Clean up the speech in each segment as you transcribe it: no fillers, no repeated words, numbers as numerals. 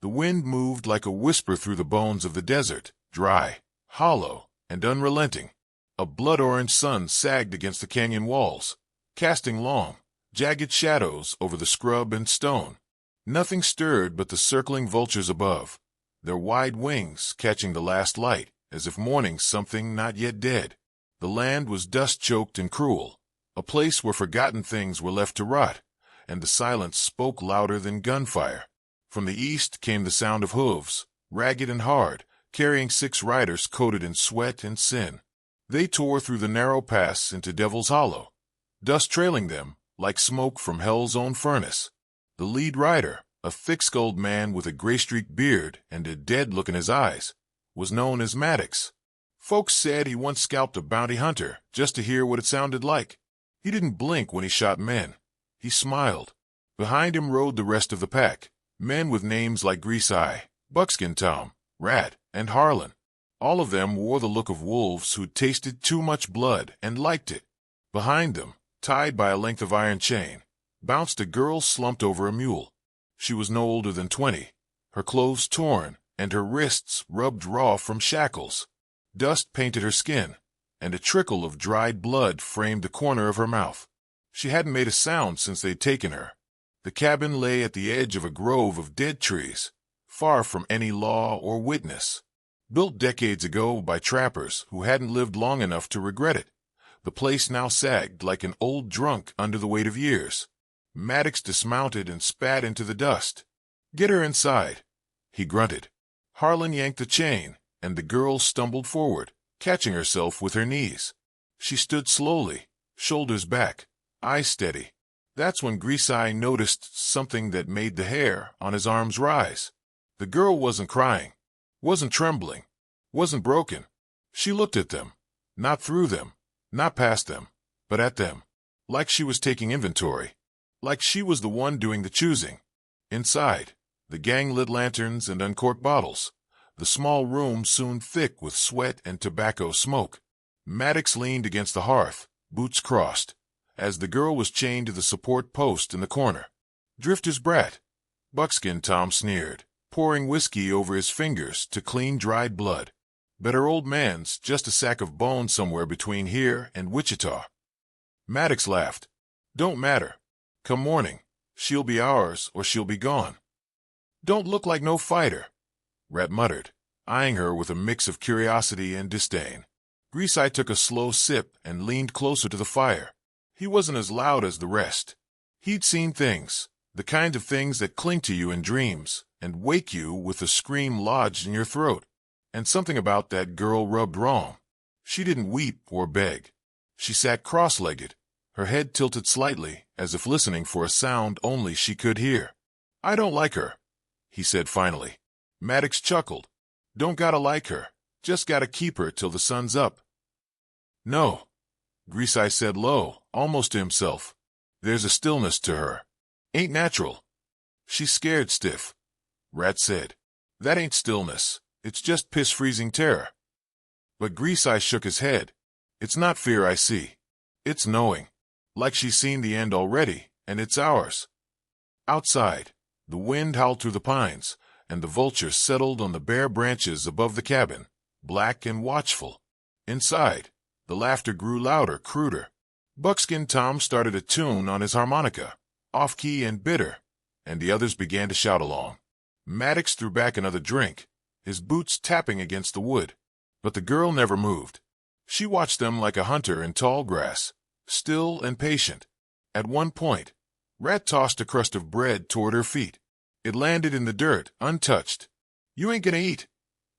The wind moved like a whisper through the bones of the desert, dry, hollow, and unrelenting. A blood-orange sun sagged against the canyon walls, casting long, jagged shadows over the scrub and stone. Nothing stirred but the circling vultures above, their wide wings catching the last light, as if mourning something not yet dead. The land was dust-choked and cruel, a place where forgotten things were left to rot, and the silence spoke louder than gunfire. From the east came the sound of hooves, ragged and hard, carrying 6 riders coated in sweat and sin. They tore through the narrow pass into Devil's Hollow, dust trailing them like smoke from hell's own furnace. The lead rider, a thick-skulled man with a gray-streaked beard and a dead look in his eyes, was known as Maddox. Folks said he once scalped a bounty hunter just to hear what it sounded like. He didn't blink when he shot men. He smiled. Behind him rode the rest of the pack, men with names like Grease-Eye, Buckskin Tom, Rat, and Harlan. All of them wore the look of wolves who'd tasted too much blood and liked it. Behind them, tied by a length of iron chain, bounced a girl slumped over a mule. She was no older than 20, her clothes torn and her wrists rubbed raw from shackles. Dust painted her skin, and a trickle of dried blood framed the corner of her mouth. She hadn't made a sound since they'd taken her. The cabin lay at the edge of a grove of dead trees, far from any law or witness. Built decades ago by trappers who hadn't lived long enough to regret it, the place now sagged like an old drunk under the weight of years. Maddox dismounted and spat into the dust. "Get her inside," he grunted. Harlan yanked the chain, and the girl stumbled forward, catching herself with her knees. She stood slowly, shoulders back, eyes steady. That's when Grease-Eye noticed something that made the hair on his arms rise. The girl wasn't crying, wasn't trembling, wasn't broken. She looked at them, not through them, not past them, but at them, like she was taking inventory, like she was the one doing the choosing. Inside, the gang lit lanterns and uncorked bottles, the small room soon thick with sweat and tobacco smoke. Maddox leaned against the hearth, boots crossed, as the girl was chained to the support post in the corner. "Drifter's brat," Buckskin Tom sneered, pouring whiskey over his fingers to clean dried blood. "Better old man's just a sack of bones somewhere between here and Wichita." Maddox laughed. "Don't matter. Come morning, she'll be ours or she'll be gone." "Don't look like no fighter," Rat muttered, eyeing her with a mix of curiosity and disdain. Grease-Eye took a slow sip and leaned closer to the fire. He wasn't as loud as the rest. He'd seen things, the kind of things that cling to you in dreams and wake you with a scream lodged in your throat. And something about that girl rubbed wrong. She didn't weep or beg. She sat cross-legged, her head tilted slightly, as if listening for a sound only she could hear. "I don't like her," he said finally. Maddox chuckled. "Don't gotta like her, just gotta keep her till the sun's up." "No," Grease-Eye said low, almost to himself. "There's a stillness to her. Ain't natural." "She's scared stiff," Rat said. "That ain't stillness. It's just piss-freezing terror." But Grease-Eye shook his head. "It's not fear I see. It's knowing. Like she's seen the end already, and it's ours." Outside, the wind howled through the pines, and the vultures settled on the bare branches above the cabin, black and watchful. Inside, the laughter grew louder, cruder. Buckskin Tom started a tune on his harmonica, off-key and bitter, and the others began to shout along. Maddox threw back another drink, his boots tapping against the wood. But the girl never moved. She watched them like a hunter in tall grass, still and patient. At one point, Rat tossed a crust of bread toward her feet. It landed in the dirt, untouched. "You ain't gonna eat?"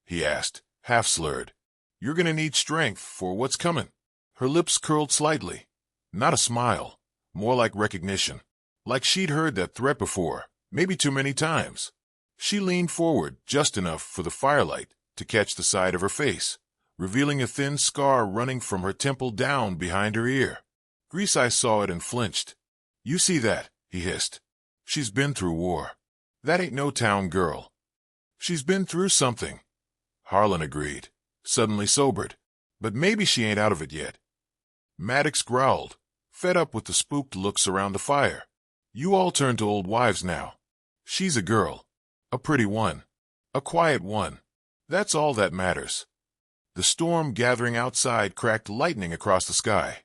he asked, half slurred. "You're gonna need strength for what's coming." Her lips curled slightly. Not a smile, more like recognition. Like she'd heard that threat before, maybe too many times. She leaned forward just enough for the firelight to catch the side of her face, revealing a thin scar running from her temple down behind her ear. Grease-Eye saw it and flinched. "You see that?" he hissed. "She's been through war. That ain't no town girl." "She's been through something," Harlan agreed, suddenly sobered. "But maybe she ain't out of it yet." Maddox growled, fed up with the spooked looks around the fire. "You all turn to old wives now. She's a girl. A pretty one. A quiet one. That's all that matters. The storm gathering outside cracked lightning across the sky,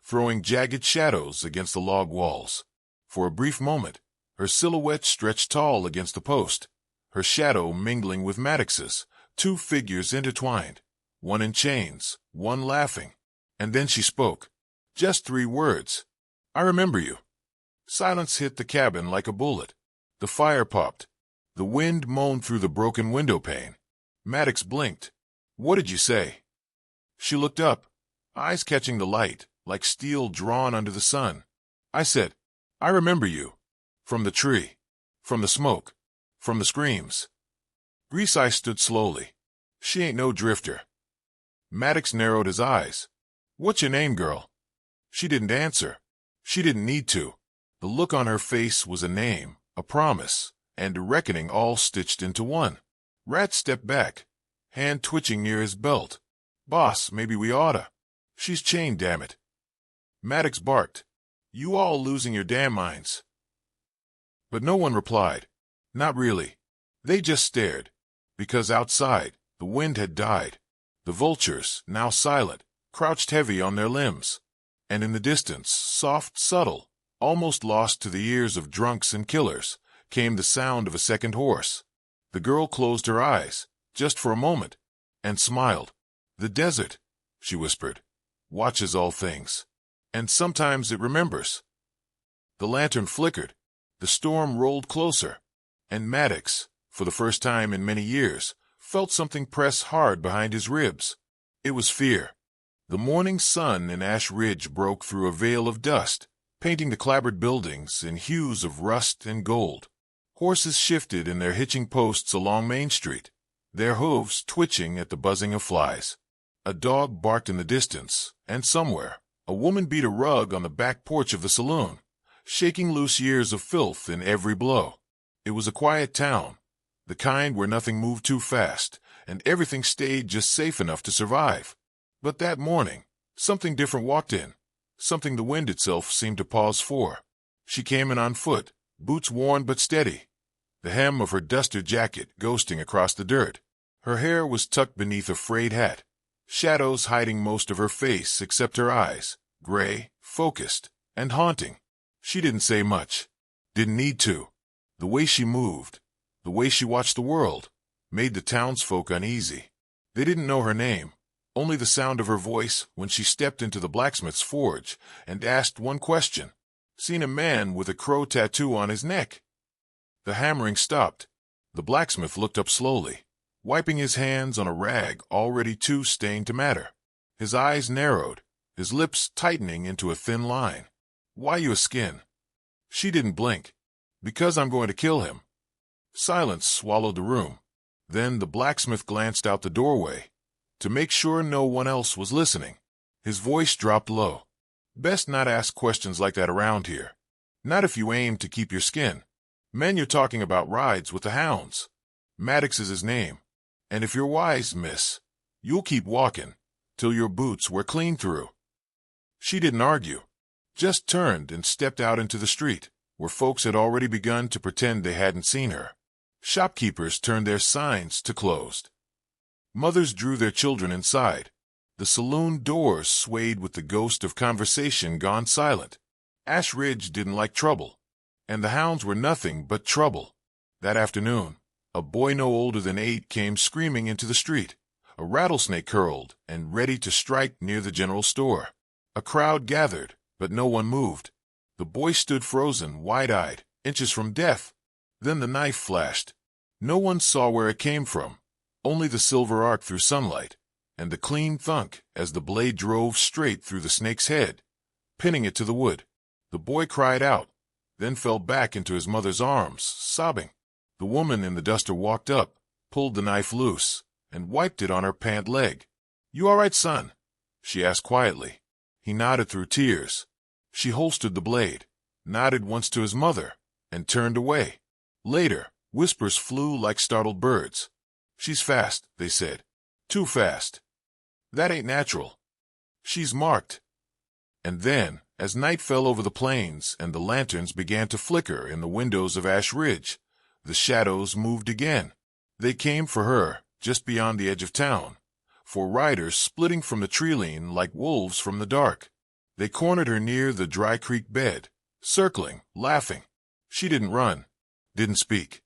throwing jagged shadows against the log walls. For a brief moment, her silhouette stretched tall against the post, her shadow mingling with Maddox's, two figures intertwined, one in chains, one laughing. And then she spoke. Just 3 words. I remember you. Silence hit the cabin like a bullet. The fire popped. The wind moaned through the broken window pane. Maddox blinked. What did you say? She looked up, eyes catching the light, like steel drawn under the sun. I said, I remember you. From the tree. From the smoke. From the screams. Greaseye stood slowly. She ain't no drifter. Maddox narrowed his eyes. What's your name, girl? She didn't answer. She didn't need to. The look on her face was a name, a promise, and a reckoning all stitched into one. Rat stepped back, hand twitching near his belt. Boss, maybe we oughta. She's chained, damn it. Maddox barked. You all losing your damn minds. But no one replied. Not really. They just stared. Because outside, the wind had died. The vultures, now silent, crouched heavy on their limbs. And in the distance, soft, subtle, almost lost to the ears of drunks and killers, came the sound of a second horse. The girl closed her eyes, just for a moment, and smiled. The desert, she whispered, watches all things. And sometimes it remembers. The lantern flickered. The storm rolled closer. And Maddox, for the first time in many years, felt something press hard behind his ribs. It was fear. The morning sun in Ash Ridge broke through a veil of dust, painting the clapboard buildings in hues of rust and gold. Horses shifted in their hitching posts along Main Street, their hooves twitching at the buzzing of flies. A dog barked in the distance, and somewhere, a woman beat a rug on the back porch of the saloon, shaking loose years of filth in every blow. It was a quiet town, the kind where nothing moved too fast, and everything stayed just safe enough to survive. But that morning, something different walked in, something the wind itself seemed to pause for. She came in on foot, boots worn but steady, the hem of her duster jacket ghosting across the dirt. Her hair was tucked beneath a frayed hat, shadows hiding most of her face except her eyes, gray, focused, and haunting. She didn't say much, didn't need to. The way she moved, the way she watched the world, made the townsfolk uneasy. They didn't know her name, only the sound of her voice when she stepped into the blacksmith's forge and asked one question. Seen a man with a crow tattoo on his neck. The hammering stopped. The blacksmith looked up slowly, wiping his hands on a rag already too stained to matter. His eyes narrowed, his lips tightening into a thin line. Why you a skin? She didn't blink. Because I'm going to kill him. Silence swallowed the room. Then the blacksmith glanced out the doorway, to make sure no one else was listening. His voice dropped low. Best not ask questions like that around here. Not if you aim to keep your skin. Men, you're talking about rides with the hounds. Maddox is his name. And if you're wise, miss, you'll keep walking, till your boots wear clean through. She didn't argue. Just turned and stepped out into the street, where folks had already begun to pretend they hadn't seen her. Shopkeepers turned their signs to closed. Mothers drew their children inside. The saloon doors swayed with the ghost of conversation gone silent. Ash Ridge didn't like trouble, and the hounds were nothing but trouble. That afternoon, a boy no older than 8 came screaming into the street. A rattlesnake curled and ready to strike near the general store. A crowd gathered, but no one moved. The boy stood frozen, wide-eyed, inches from death. Then the knife flashed. No one saw where it came from, only the silver arc through sunlight, and the clean thunk as the blade drove straight through the snake's head, pinning it to the wood. The boy cried out, then fell back into his mother's arms, sobbing. The woman in the duster walked up, pulled the knife loose, and wiped it on her pant leg. You all right, son? She asked quietly. He nodded through tears. She holstered the blade, nodded once to his mother, and turned away. Later, whispers flew like startled birds. She's fast, they said. Too fast. That ain't natural. She's marked. And then, as night fell over the plains and the lanterns began to flicker in the windows of Ash Ridge, The shadows moved again. They came for her, just beyond the edge of town, for riders splitting from the tree-line like wolves from the dark. They cornered her near the dry creek bed, circling, laughing. She didn't run, didn't speak,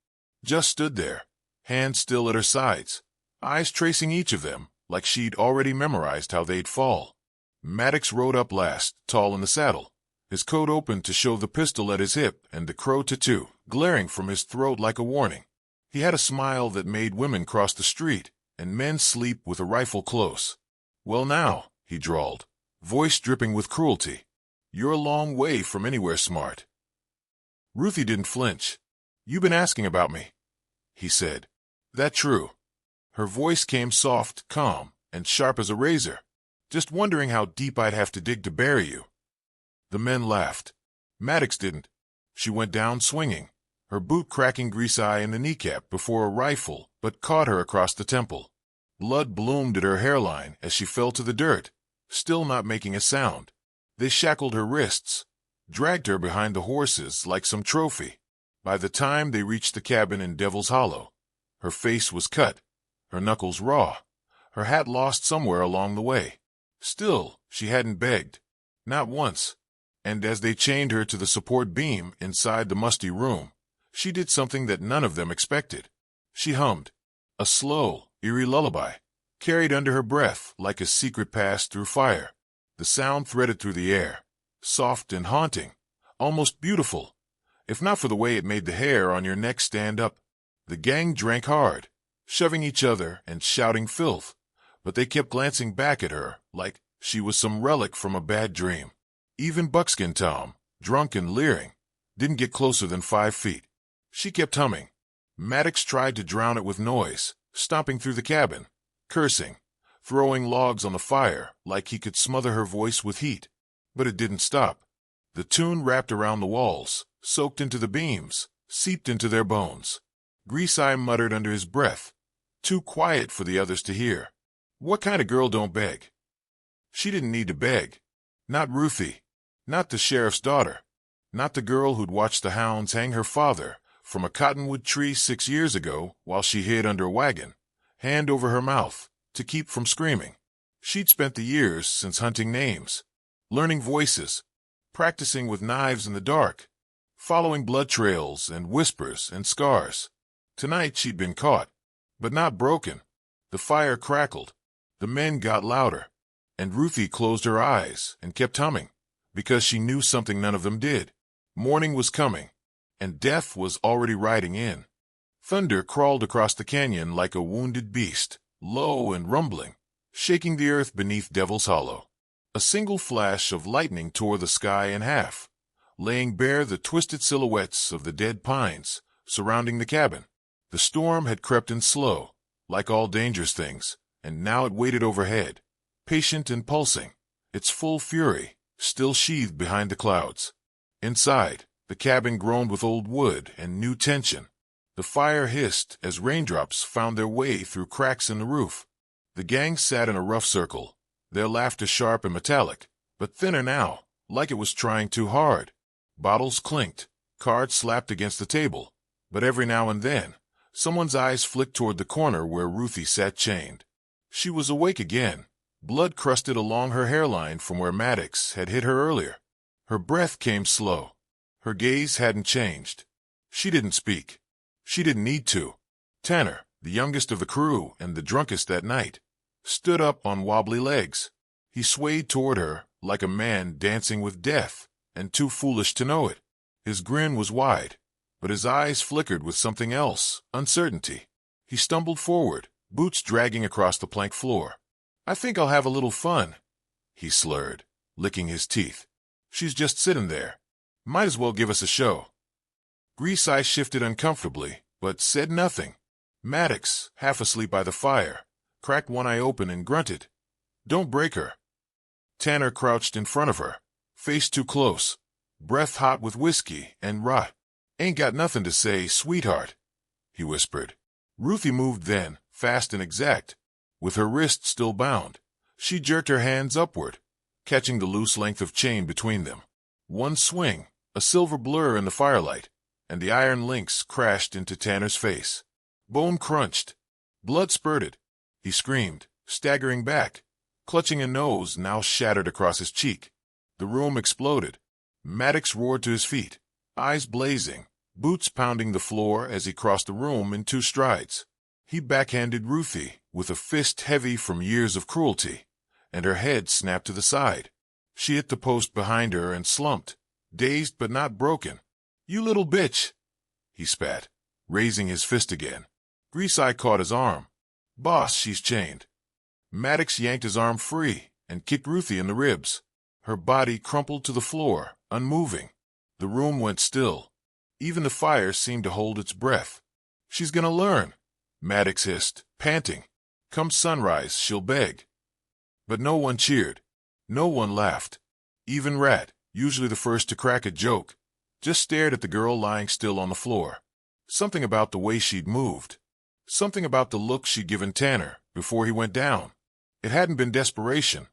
just stood there, hands still at her sides, eyes tracing each of them like she'd already memorized how they'd fall. Maddox rode up last, tall in the saddle, his coat open to show the pistol at his hip and the crow tattoo glaring from his throat like a warning. He had a smile that made women cross the street and men sleep with a rifle close. "Well now," he drawled, voice dripping with cruelty, "you're a long way from anywhere smart." Ruthie didn't flinch. "You been asking about me," he said. "That true?" Her voice came soft, calm, and sharp as a razor. "Just wondering how deep I'd have to dig to bury you." The men laughed. Maddox didn't. She went down swinging, her boot cracking Grease-Eye in the kneecap before a rifle, but caught her across the temple. Blood bloomed at her hairline as she fell to the dirt, still not making a sound. They shackled her wrists, dragged her behind the horses like some trophy. By the time they reached the cabin in Devil's Hollow, her face was cut, her knuckles raw, her hat lost somewhere along the way. Still, she hadn't begged. Not once. And as they chained her to the support beam inside the musty room, she did something that none of them expected. She hummed, a slow, eerie lullaby, carried under her breath like a secret pass through fire. The sound threaded through the air, soft and haunting, almost beautiful, if not for the way it made the hair on your neck stand up. The gang drank hard, shoving each other and shouting filth, but they kept glancing back at her like she was some relic from a bad dream. Even Buckskin Tom, drunk and leering, didn't get closer than 5 feet. She kept humming. Maddox tried to drown it with noise, stomping through the cabin, cursing, throwing logs on the fire like he could smother her voice with heat. But it didn't stop. The tune wrapped around the walls, soaked into the beams, seeped into their bones. Grease-Eye muttered under his breath, too quiet for the others to hear. What kind of girl don't beg? She didn't need to beg. Not Ruthie. Not the sheriff's daughter. Not the girl who'd watched the hounds hang her father from a cottonwood tree 6 years ago while she hid under a wagon, hand over her mouth, to keep from screaming. She'd spent the years since hunting names, learning voices, practicing with knives in the dark, following blood trails and whispers and scars. Tonight she'd been caught, but not broken. The fire crackled. The men got louder. And Ruthie closed her eyes and kept humming, because she knew something none of them did. Morning was coming, and death was already riding in. Thunder crawled across the canyon like a wounded beast, low and rumbling, shaking the earth beneath Devil's Hollow. A single flash of lightning tore the sky in half, laying bare the twisted silhouettes of the dead pines surrounding the cabin. The storm had crept in slow, like all dangerous things, and now it waited overhead, patient and pulsing, its full fury still sheathed behind the clouds. Inside, the cabin groaned with old wood and new tension. The fire hissed as raindrops found their way through cracks in the roof. The gang sat in a rough circle, their laughter sharp and metallic, but thinner now, like it was trying too hard. Bottles clinked, cards slapped against the table, but every now and then, someone's eyes flicked toward the corner where Ruthie sat chained. She was awake again, blood crusted along her hairline from where Maddox had hit her earlier. Her breath came slow. Her gaze hadn't changed. She didn't speak. She didn't need to. Tanner, the youngest of the crew and the drunkest that night, stood up on wobbly legs. He swayed toward her like a man dancing with death, and too foolish to know it. His grin was wide, but his eyes flickered with something else, uncertainty. He stumbled forward, boots dragging across the plank floor. "I think I'll have a little fun," he slurred, licking his teeth. "She's just sitting there. Might as well give us a show." Grease-Eye shifted uncomfortably, but said nothing. Maddox, half asleep by the fire, cracked one eye open and grunted, "Don't break her." Tanner crouched in front of her, face too close, breath hot with whiskey and rot. "Ain't got nothing to say, sweetheart," he whispered. Ruthie moved then, fast and exact. With her wrist still bound, she jerked her hands upward, catching the loose length of chain between them. One swing, a silver blur in the firelight, and the iron links crashed into Tanner's face. Bone crunched. Blood spurted. He screamed, staggering back, clutching a nose now shattered across his cheek. The room exploded. Maddox roared to his feet, eyes blazing, boots pounding the floor as he crossed the room in 2 strides. He backhanded Ruthie with a fist heavy from years of cruelty, and her head snapped to the side. She hit the post behind her and slumped, dazed but not broken. "You little bitch!" he spat, raising his fist again. Greaseye caught his arm. "Boss, she's chained." Maddox yanked his arm free and kicked Ruthie in the ribs. Her body crumpled to the floor, unmoving. The room went still. Even the fire seemed to hold its breath. "She's gonna learn," Maddox hissed, panting. "Come sunrise, she'll beg." But no one cheered. No one laughed. Even Rat, usually the first to crack a joke, just stared at the girl lying still on the floor. Something about the way she'd moved. Something about the look she'd given Tanner before he went down. It hadn't been desperation.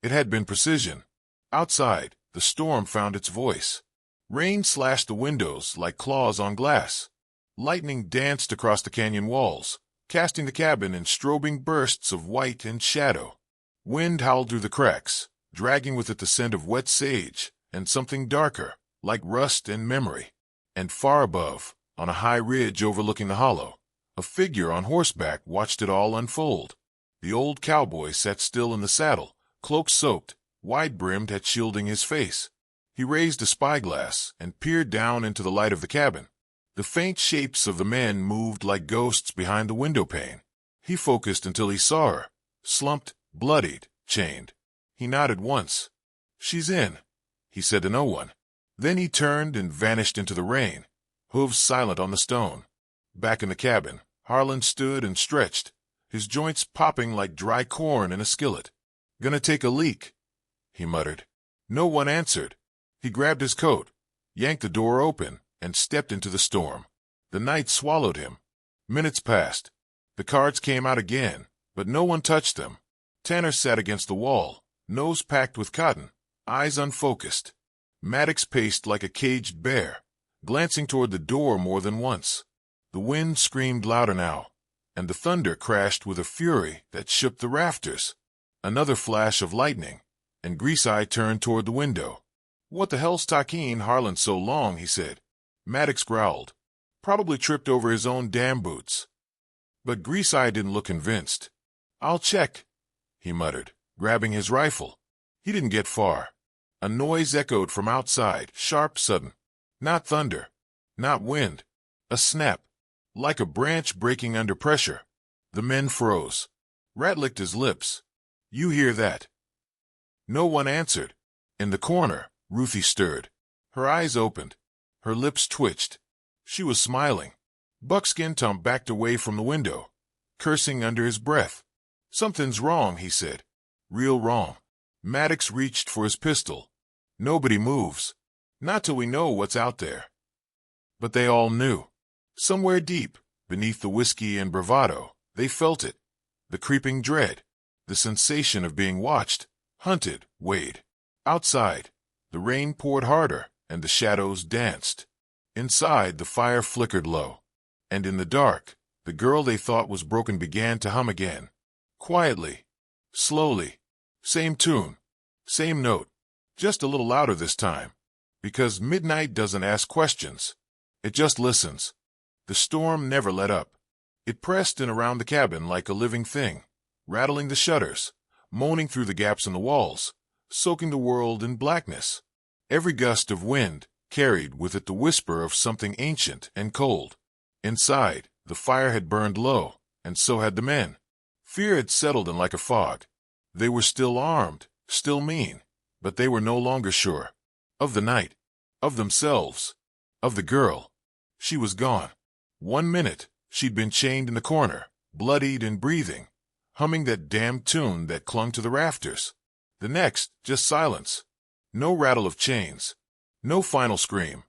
It had been precision. Outside, the storm found its voice. Rain slashed the windows like claws on glass. Lightning danced across the canyon walls, casting the cabin in strobing bursts of white and shadow. Wind howled through the cracks, dragging with it the scent of wet sage and something darker, like rust and memory. And far above, on a high ridge overlooking the hollow, a figure on horseback watched it all unfold. The old cowboy sat still in the saddle, cloak soaked, wide-brimmed hat shielding his face. He raised a spyglass and peered down into the light of the cabin. The faint shapes of the men moved like ghosts behind the window pane. He focused until he saw her, slumped, bloodied, chained. He nodded once. "She's in," he said to no one. Then he turned and vanished into the rain, hooves silent on the stone. Back in the cabin, Harlan stood and stretched, his joints popping like dry corn in a skillet. "Gonna take a leak," he muttered. No one answered. He grabbed his coat, yanked the door open, and stepped into the storm. The night swallowed him. Minutes passed. The cards came out again, but no one touched them. Tanner sat against the wall, nose packed with cotton, eyes unfocused. Maddox paced like a caged bear, glancing toward the door more than once. The wind screamed louder now, and the thunder crashed with a fury that shook the rafters. Another flash of lightning, and Greaseye turned toward the window. "What the hell's taking Harlan so long?" he said. Maddox growled. "Probably tripped over his own damn boots." But Greaseye didn't look convinced. "I'll check," he muttered, grabbing his rifle. He didn't get far. A noise echoed from outside, sharp, sudden. Not thunder. Not wind. A snap. Like a branch breaking under pressure. The men froze. Rat licked his lips. "You hear that?" No one answered. In the corner, Ruthie stirred. Her eyes opened. Her lips twitched. She was smiling. Buckskin Tom backed away from the window, cursing under his breath. "Something's wrong," he said. "Real wrong." Maddox reached for his pistol. "Nobody moves. Not till we know what's out there." But they all knew. Somewhere deep, beneath the whiskey and bravado, they felt it. The creeping dread. The sensation of being watched, hunted, weighed. Outside, the rain poured harder and the shadows danced. Inside, the fire flickered low. And in the dark, the girl they thought was broken began to hum again. Quietly. Slowly. Same tune. Same note. Just a little louder this time. Because midnight doesn't ask questions. It just listens. The storm never let up. It pressed in around the cabin like a living thing, rattling the shutters, moaning through the gaps in the walls, soaking the world in blackness. Every gust of wind carried with it the whisper of something ancient and cold. Inside, the fire had burned low, and so had the men. Fear had settled in like a fog. They were still armed, still mean, but they were no longer sure. Of the night. Of themselves. Of the girl. She was gone. 1 minute, she'd been chained in the corner, bloodied and breathing, humming that damned tune that clung to the rafters. The next, just silence. No rattle of chains. No final scream.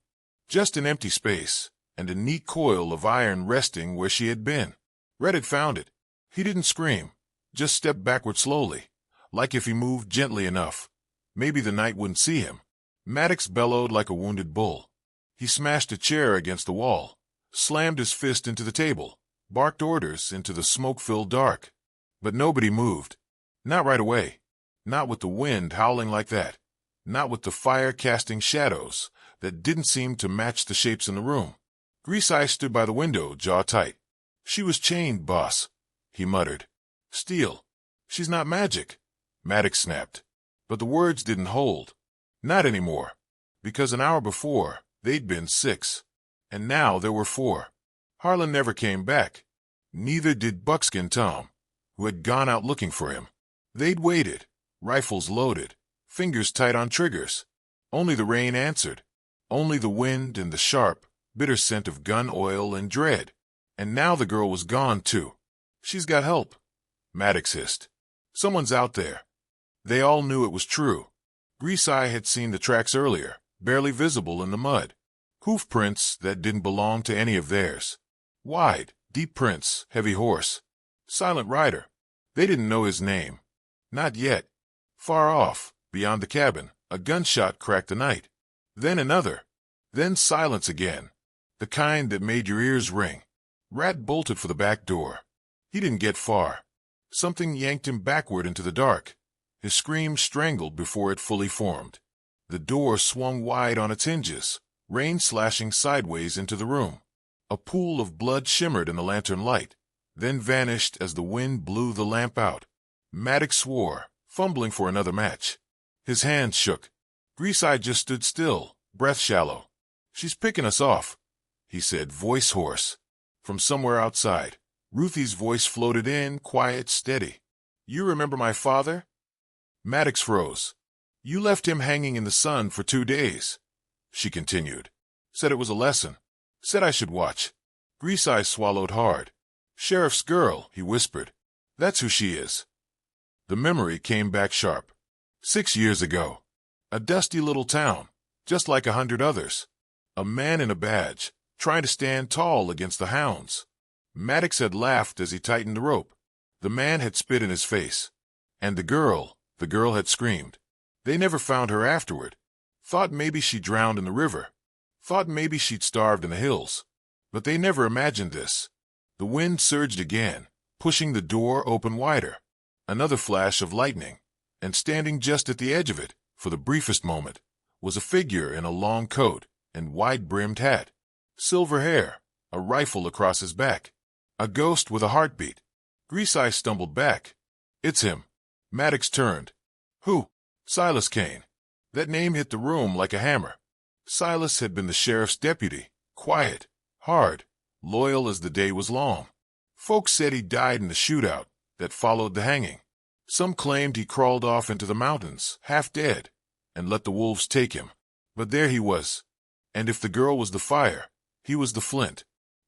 Just an empty space, and a neat coil of iron resting where she had been. Red had found it. He didn't scream, just stepped backward slowly, like if he moved gently enough, maybe the night wouldn't see him. Maddox bellowed like a wounded bull. He smashed a chair against the wall, slammed his fist into the table, barked orders into the smoke-filled dark. But nobody moved. Not right away. Not with the wind howling like that. Not with the fire casting shadows that didn't seem to match the shapes in the room. Greaseye stood by the window, jaw tight. "She was chained, boss," he muttered. "Steel. She's not magic," Maddox snapped. But the words didn't hold. Not anymore. Because an hour before, they'd been 6. And now there were 4. Harlan never came back. Neither did Buckskin Tom, who had gone out looking for him. They'd waited, rifles loaded, fingers tight on triggers. Only the rain answered. Only the wind and the sharp, bitter scent of gun oil and dread. And now the girl was gone, too. "She's got help," Maddox hissed. "Someone's out there." They all knew it was true. Greaseye had seen the tracks earlier, barely visible in the mud. Hoof prints that didn't belong to any of theirs. Wide, deep prints, heavy horse. Silent rider. They didn't know his name. Not yet. Far off, beyond the cabin, a gunshot cracked the night. Then another. Then silence again. The kind that made your ears ring. Rat bolted for the back door. He didn't get far. Something yanked him backward into the dark. His scream strangled before it fully formed. The door swung wide on its hinges, rain slashing sideways into the room. A pool of blood shimmered in the lantern light, then vanished as the wind blew the lamp out. Maddox swore, fumbling for another match. His hands shook. Greaseye just stood still, breath shallow. "She's picking us off," he said, voice hoarse. From somewhere outside, Ruthie's voice floated in, quiet, steady. "You remember my father?" Maddox froze. "You left him hanging in the sun for 2 days," she continued. "Said it was a lesson. Said I should watch." Greaseye swallowed hard. "Sheriff's girl," he whispered. "That's who she is." The memory came back sharp. 6 years ago. A dusty little town, just like 100 others. A man in a badge, trying to stand tall against the hounds. Maddox had laughed as he tightened the rope. The man had spit in his face. And the girl had screamed. They never found her afterward. Thought maybe she drowned in the river. Thought maybe she'd starved in the hills. But they never imagined this. The wind surged again, pushing the door open wider. Another flash of lightning. And standing just at the edge of it, for the briefest moment, was a figure in a long coat and wide-brimmed hat. Silver hair, a rifle across his back. A ghost with a heartbeat. Greaseye stumbled back. "It's him." Maddox turned. "Who?" "Silas Kane." That name hit the room like a hammer. Silas had been the sheriff's deputy, quiet, hard, loyal as the day was long. Folks said he died in the shootout that followed the hanging. Some claimed he crawled off into the mountains, half dead, and let the wolves take him. But there he was. And if the girl was the fire, he was the flint.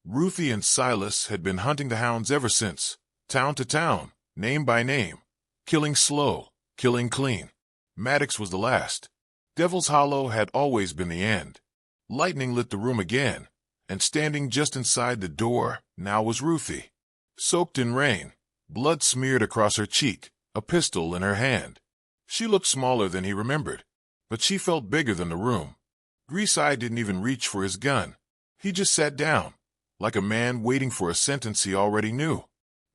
Ruthie and Silas had been hunting the hounds ever since, town to town, name by name, killing slow, killing clean. Maddox was the last. Devil's Hollow had always been the end. Lightning lit the room again, and standing just inside the door now was Ruthie. Soaked in rain, blood smeared across her cheek, a pistol in her hand. She looked smaller than he remembered, but she felt bigger than the room. Greaseye didn't even reach for his gun. He just sat down, like a man waiting for a sentence he already knew.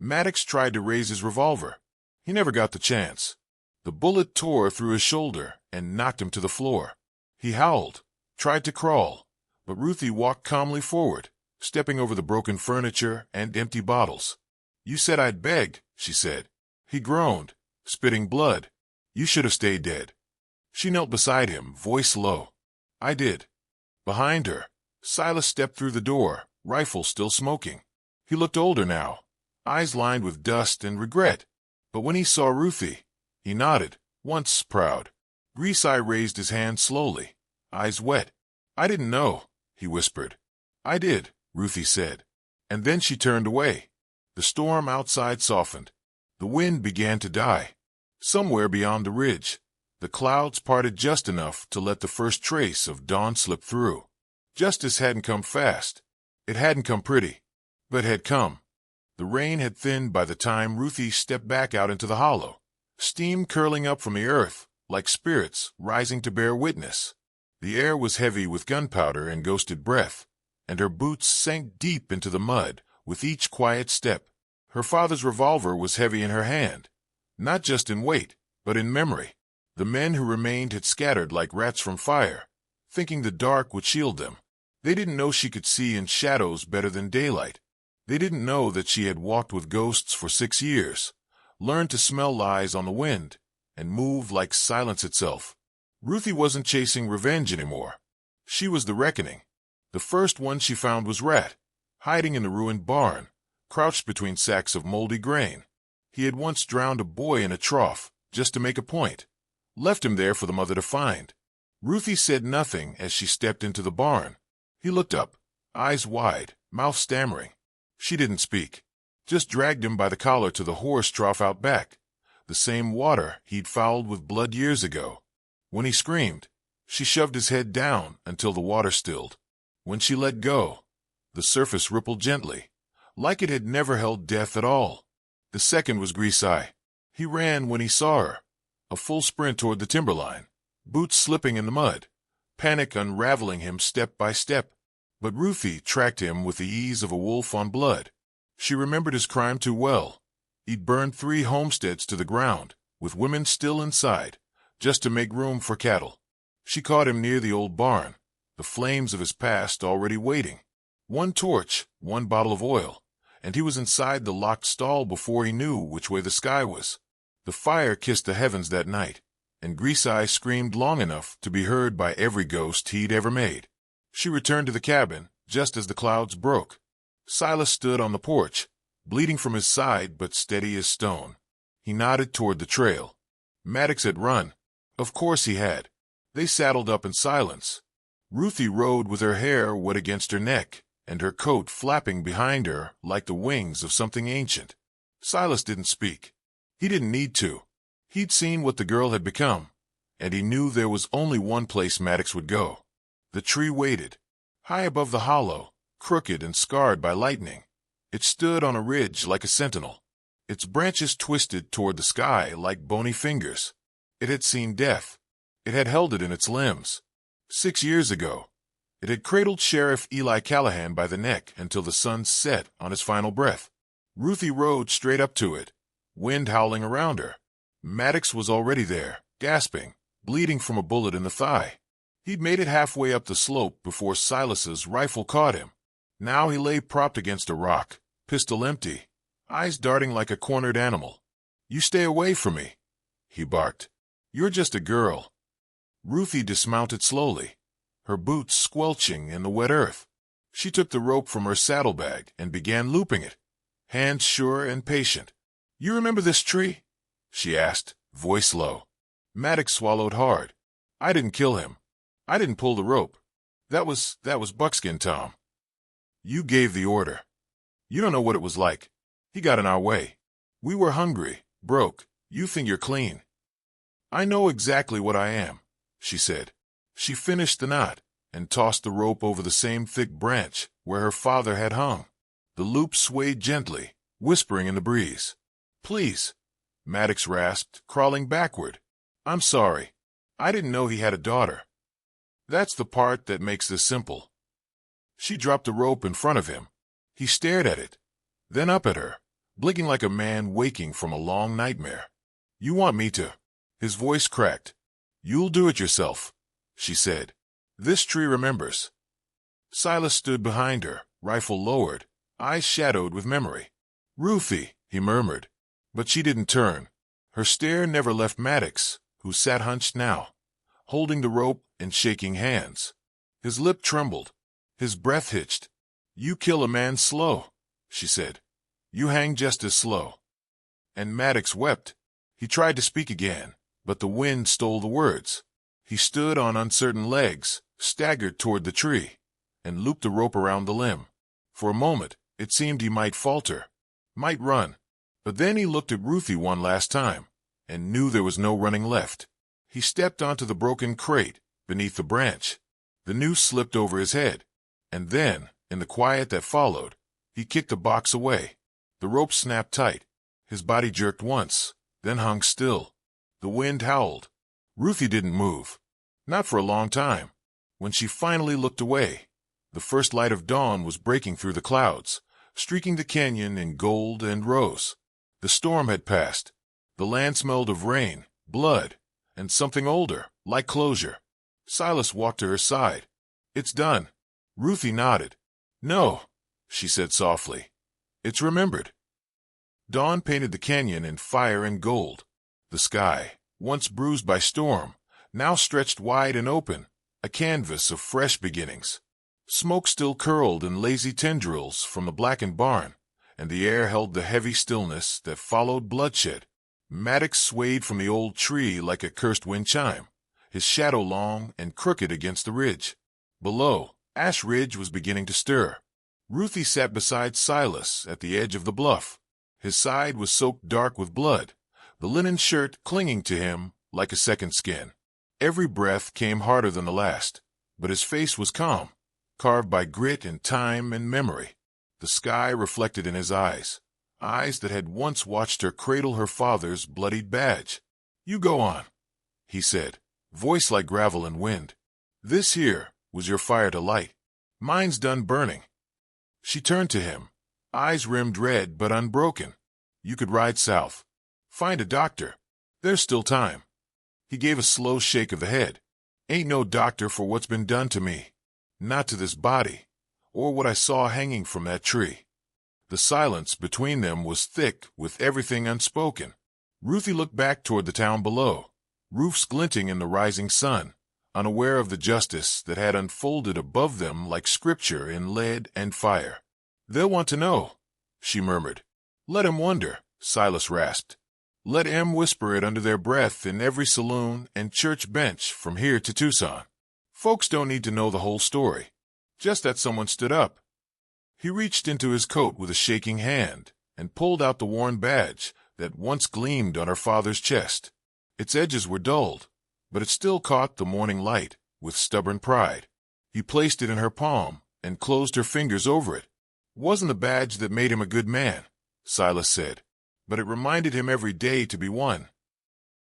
Maddox tried to raise his revolver. He never got the chance. The bullet tore through his shoulder and knocked him to the floor. He howled, tried to crawl, but Ruthie walked calmly forward, stepping over the broken furniture and empty bottles. "You said I'd beg," she said. He groaned, spitting blood. "You should have stayed dead." She knelt beside him, voice low. "I did." Behind her, Silas stepped through the door, rifle still smoking. He looked older now, eyes lined with dust and regret. But when he saw Ruthie, he nodded, once proud. Greaseye raised his hand slowly, eyes wet. "I didn't know," he whispered. "I did," Ruthie said. And then she turned away. The storm outside softened. The wind began to die. Somewhere beyond the ridge, the clouds parted just enough to let the first trace of dawn slip through. Justice hadn't come fast. It hadn't come pretty, but had come. The rain had thinned by the time Ruthie stepped back out into the hollow, steam curling up from the earth like spirits rising to bear witness. The air was heavy with gunpowder and ghosted breath, and her boots sank deep into the mud with each quiet step. Her father's revolver was heavy in her hand, not just in weight, but in memory. The men who remained had scattered like rats from fire, thinking the dark would shield them. They didn't know she could see in shadows better than daylight. They didn't know that she had walked with ghosts for 6 years, learned to smell lies on the wind, and move like silence itself. Ruthie wasn't chasing revenge anymore. She was the reckoning. The first one she found was Rat, hiding in the ruined barn, crouched between sacks of moldy grain. He had once drowned a boy in a trough, just to make a point. Left him there for the mother to find. Ruthie said nothing as she stepped into the barn. He looked up, eyes wide, mouth stammering. She didn't speak, just dragged him by the collar to the horse trough out back, the same water he'd fouled with blood years ago. When he screamed, she shoved his head down until the water stilled. When she let go, the surface rippled gently, like it had never held death at all. The second was Grease-Eye. He ran when he saw her, a full sprint toward the timberline, boots slipping in the mud, panic unraveling him step by step. But Ruthie tracked him with the ease of a wolf on blood. She remembered his crime too well. He'd burned 3 homesteads to the ground, with women still inside, just to make room for cattle. She caught him near the old barn, the flames of his past already waiting. 1 torch, 1 bottle of oil, and he was inside the locked stall before he knew which way the sky was. The fire kissed the heavens that night, and Grease-Eye screamed long enough to be heard by every ghost he'd ever made. She returned to the cabin just as the clouds broke. Silas stood on the porch, bleeding from his side but steady as stone. He nodded toward the trail. Maddox had run. Of course he had. They saddled up in silence. Ruthie rode with her hair wet against her neck, and her coat flapping behind her like the wings of something ancient. Silas didn't speak. He didn't need to. He'd seen what the girl had become, and he knew there was only one place Maddox would go. The tree waited, high above the hollow, crooked and scarred by lightning. It stood on a ridge like a sentinel, its branches twisted toward the sky like bony fingers. It had seen death. It had held it in its limbs. 6 years ago, it had cradled Sheriff Eli Callahan by the neck until the sun set on his final breath. Ruthie rode straight up to it, wind howling around her. Maddox was already there, gasping, bleeding from a bullet in the thigh. He'd made it halfway up the slope before Silas's rifle caught him. Now he lay propped against a rock, pistol empty, eyes darting like a cornered animal. "You stay away from me," he barked. "You're just a girl." Ruthie dismounted slowly, her boots squelching in the wet earth. She took the rope from her saddlebag and began looping it, hands sure and patient. "You remember this tree?" she asked, voice low. Maddox swallowed hard. "I didn't kill him. I didn't pull the rope. That was Buckskin Tom. You gave the order. You don't know what it was like. He got in our way. We were hungry, broke. You think you're clean." "I know exactly what I am," she said. She finished the knot and tossed the rope over the same thick branch where her father had hung. The loop swayed gently, whispering in the breeze. "Please," Maddox rasped, crawling backward. "I'm sorry. I didn't know he had a daughter. That's the part that makes this simple." She dropped the rope in front of him. He stared at it, then up at her, blinking like a man waking from a long nightmare. "You want me to?" His voice cracked. "You'll do it yourself," she said. "This tree remembers." Silas stood behind her, rifle lowered, eyes shadowed with memory. "Ruthie," he murmured. But she didn't turn. Her stare never left Maddox, who sat hunched now, holding the rope and shaking hands. His lip trembled. His breath hitched. "You kill a man slow," she said. "You hang just as slow." And Maddox wept. He tried to speak again, but the wind stole the words. He stood on uncertain legs, staggered toward the tree, and looped the rope around the limb. For a moment, it seemed he might falter, might run. But then he looked at Ruthie one last time, and knew there was no running left. He stepped onto the broken crate beneath the branch. The noose slipped over his head, and then, in the quiet that followed, he kicked the box away. The rope snapped tight. His body jerked once, then hung still. The wind howled. Ruthie didn't move. Not for a long time. When she finally looked away, the first light of dawn was breaking through the clouds, streaking the canyon in gold and rose. The storm had passed. The land smelled of rain, blood, and something older, like closure. Silas walked to her side. "It's done." Ruthie nodded. "No," she said softly. "It's remembered." Dawn painted the canyon in fire and gold. The sky, once bruised by storm, now stretched wide and open, a canvas of fresh beginnings. Smoke still curled in lazy tendrils from the blackened barn, and the air held the heavy stillness that followed bloodshed. Maddox swayed from the old tree like a cursed wind chime, his shadow long and crooked against the ridge. Below, Ash Ridge was beginning to stir. Ruthie sat beside Silas at the edge of the bluff. His side was soaked dark with blood, the linen shirt clinging to him like a second skin. Every breath came harder than the last, but his face was calm, carved by grit and time and memory. The sky reflected in his eyes, eyes that had once watched her cradle her father's bloodied badge. "You go on," he said, voice like gravel and wind. "This here was your fire to light. Mine's done burning." She turned to him, eyes rimmed red but unbroken. "You could ride south. Find a doctor. There's still time." He gave a slow shake of the head. "Ain't no doctor for what's been done to me. Not to this body, or what I saw hanging from that tree." The silence between them was thick with everything unspoken. Ruthie looked back toward the town below, roofs glinting in the rising sun, unaware of the justice that had unfolded above them like scripture in lead and fire. "They'll want to know," she murmured. "Let 'em wonder," Silas rasped. "Let 'em whisper it under their breath in every saloon and church bench from here to Tucson. Folks don't need to know the whole story, just that someone stood up." He reached into his coat with a shaking hand and pulled out the worn badge that once gleamed on her father's chest. Its edges were dulled, but it still caught the morning light with stubborn pride. He placed it in her palm and closed her fingers over it. "Wasn't the badge that made him a good man," Silas said, "but it reminded him every day to be one."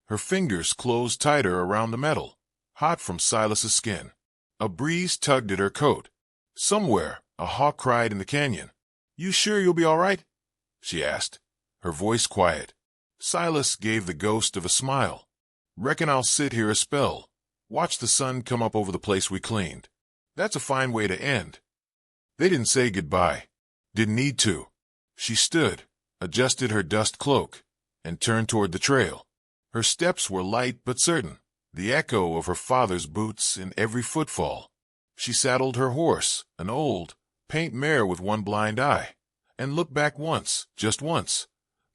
Her fingers closed tighter around the metal, hot from Silas's skin. A breeze tugged at her coat. Somewhere, a hawk cried in the canyon. "You sure you'll be all right?" she asked, her voice quiet. Silas gave the ghost of a smile. "Reckon I'll sit here a spell, watch the sun come up over the place we cleaned. That's a fine way to end." They didn't say goodbye. Didn't need to. She stood, adjusted her dust cloak, and turned toward the trail. Her steps were light but certain, the echo of her father's boots in every footfall. She saddled her horse, an old, paint mare with one blind eye, and looked back once, just once,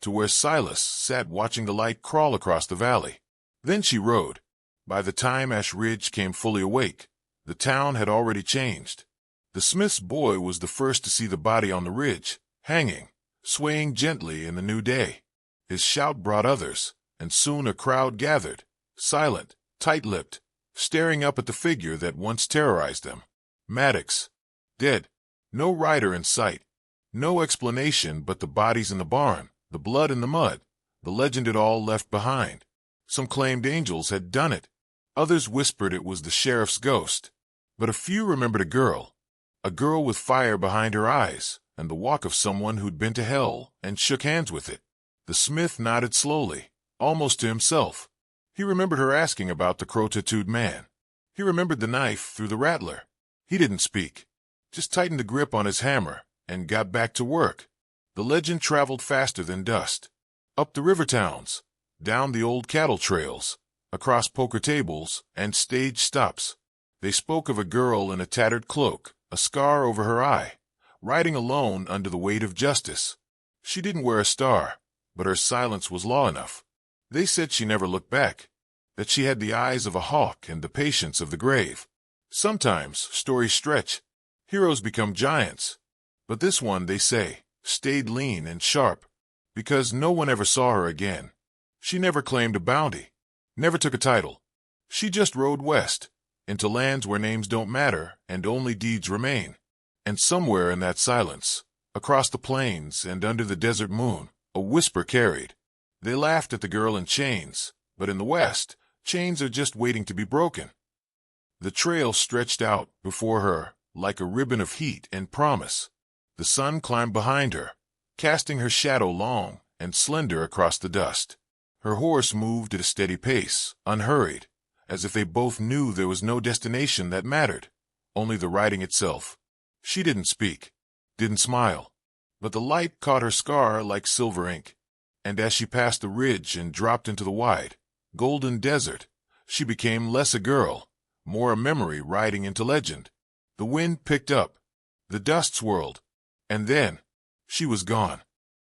to where Silas sat watching the light crawl across the valley. Then she rode. By the time Ash Ridge came fully awake, the town had already changed. The smith's boy was the first to see the body on the ridge, hanging, swaying gently in the new day. His shout brought others, and soon a crowd gathered, silent, tight-lipped, staring up at the figure that once terrorized them. Maddox. Dead. No rider in sight. No explanation but the bodies in the barn, the blood in the mud, the legend it all left behind. Some claimed angels had done it. Others whispered it was the sheriff's ghost. But a few remembered a girl with fire behind her eyes, and the walk of someone who'd been to hell and shook hands with it. The smith nodded slowly, almost to himself. He remembered her asking about the crow-tattooed man. He remembered the knife through the rattler. He didn't speak, just tightened the grip on his hammer and got back to work. The legend traveled faster than dust. Up the river towns, down the old cattle trails, across poker tables and stage stops. They spoke of a girl in a tattered cloak, a scar over her eye, riding alone under the weight of justice. She didn't wear a star, but her silence was law enough. They said she never looked back, that she had the eyes of a hawk and the patience of the grave. Sometimes stories stretch. Heroes become giants. But this one, they say, stayed lean and sharp, because no one ever saw her again. She never claimed a bounty, never took a title. She just rode west, into lands where names don't matter and only deeds remain. And somewhere in that silence, across the plains and under the desert moon, a whisper carried. They laughed at the girl in chains, but in the West, chains are just waiting to be broken. The trail stretched out before her like a ribbon of heat and promise. The sun climbed behind her, casting her shadow long and slender across the dust. Her horse moved at a steady pace, unhurried, as if they both knew there was no destination that mattered, only the riding itself. She didn't speak, didn't smile, but the light caught her scar like silver ink, and as she passed the ridge and dropped into the wide, golden desert, she became less a girl, more a memory riding into legend. The wind picked up, the dust swirled, and then she was gone.